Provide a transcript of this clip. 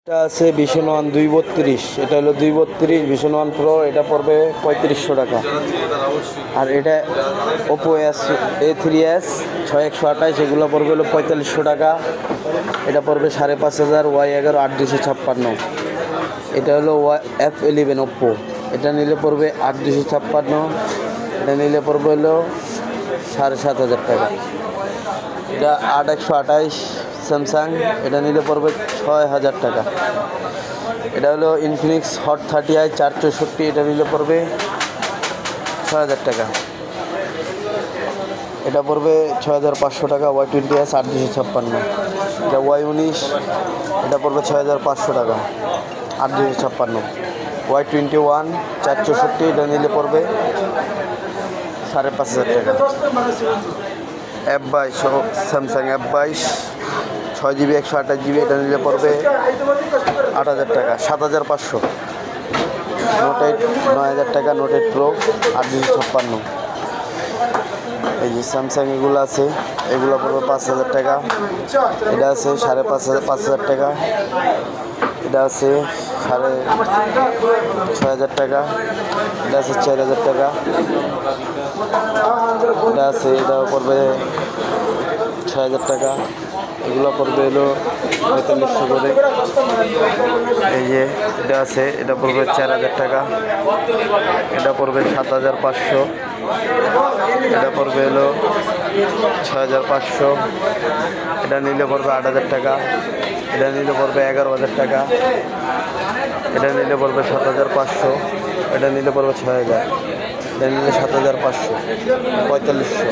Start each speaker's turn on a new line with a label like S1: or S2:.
S1: এটা আছে vision one 232, এটা হলো 232 ভিশন ওয়ান প্রো, এটা পড়বে 3500 টাকা। আর এটা ওপো A3s 6128, এগুলো পড়বে হলো 4500 টাকা। এটা পড়বে 5500, Y11 8256। এটা হলো F11 ওপ্পো, এটা নিলে পড়বে 8256। এটা নিলে পড়বে হলো 7500 টাকা। এটা 8128 স্যামসাং, এটা নিলে পড়বে 6000 টাকা। এটা হলো ইনফিনিক্স হট 30i 464, এটা নিলে পড়বে 6000 টাকা। এটা পড়বে 6500 টাকা। Y20s 8256। এটা Y19, এটা পড়বে 6500 টাকা 8256। Y21 464, এটা নিলে পড়বে 5500 টাকা। F22 Samsung F22 6GB 128GB, এটা নিলে পড়বে 8000 টাকা 7500। নোট 8 9000 টাকা। Note 8 pro 8256। এই যে স্যামসাং এগুলো আছে, এগুলো পড়বে 5000 টাকা। এটা আছে 5500 টাকা। এটা আছে 6500 টাকা। এটা আছে 4000 টাকা। এটা আছে, এটা পড়বে 6000 টাকা। এগুলো পড়বে হলো 4500 করে। এই যে এটা আছে, এটা পড়বে 4000 টাকা। এটা পড়বে 7500। এটা পড়বে হলো 6500। এটা নিলে পড়বে 8000 টাকা। এটা নিলে পড়বে 11000 টাকা। এটা নিলে পড়বে 7500। এটা নিলে পড়বে 6000। এটা নিলে 7500, 4500।